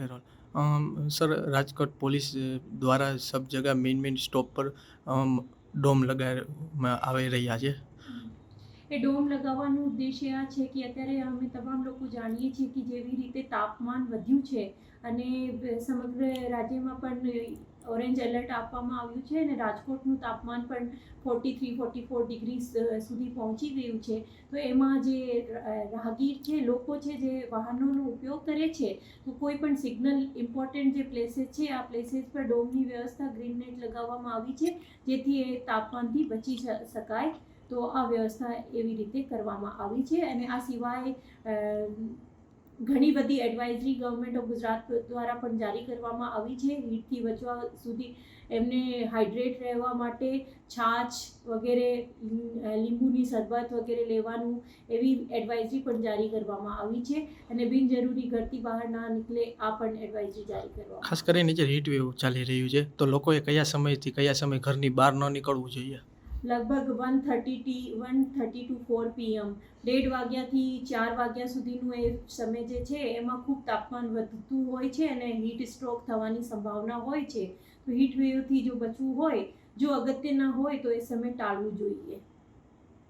Payroll sir Rajkot police द्वारा सब जगह मेन स्टॉप पर डोम लगाવવામાં આવી રહ્યા છે। એ ડોમ લગાવવાનો ઉદ્દેશ્ય આ છે કે અત્યારે અમે તમામ લોકો જાણીએ છીએ કે જેવી રીતે તાપમાન વધ્યું છે અને સમગ્ર રાજ્યમાં પણ ઓરેન્જ એલર્ટ આપવામાં આવ્યું છે અને રાજકોટનું તાપમાન પણ 43-44 ડિગ્રી સુધી પહોંચી ગયું છે। તો એમાં જે રાહગીર છે, લોકો છે જે વાહનોનો ઉપયોગ કરે છે, તો કોઈ પણ સિગ્નલ ઇમ્પોર્ટન્ટ જે પ્લેસીસ છે આ પ્લેસીસ પર ડોમની વ્યવસ્થા ગ્રીન નેટ લગાવવામાં આવી છે જેથી એ તાપમાનથી બચી શકાય। તો આ વ્યવસ્થા એવી રીતે કરવામાં આવી છે અને આ સિવાય ઘણી બધી એડવાઇઝરી ગવર્મેન્ટ ઓફ ગુજરાત દ્વારા પણ જારી કરવામાં આવી છે। હીટથી બચવા સુધી એમને હાઇડ્રેટ રહેવા માટે છાશ વગેરે, લીંબુની શરબત વગેરે લેવાનું એવી એડવાઇઝરી પણ જારી કરવામાં આવી છે અને બિનજરૂરી ઘરથી બહાર ના નીકળે આ પણ એડવાઇઝરી જારી કરવામાં ખાસ કરીને જે હીટ વેવ ચાલી રહ્યું છે તો લોકોએ કયા સમયથી કયા સમય ઘરની બહાર ન નીકળવું જોઈએ? લગભગ 1:30 to 4 PM 1:30 વાગ્યાથી 4 વાગ્યા સુધીનું એ સમય જે છે એમાં ખૂબ તાપમાન વધતું હોય છે અને હીટ સ્ટ્રોક થવાની સંભાવના હોય છે। તો હીટ વેવથી જો બચવું હોય, જો અગત્યના હોય તો એ સમય ટાળવું જોઈએ।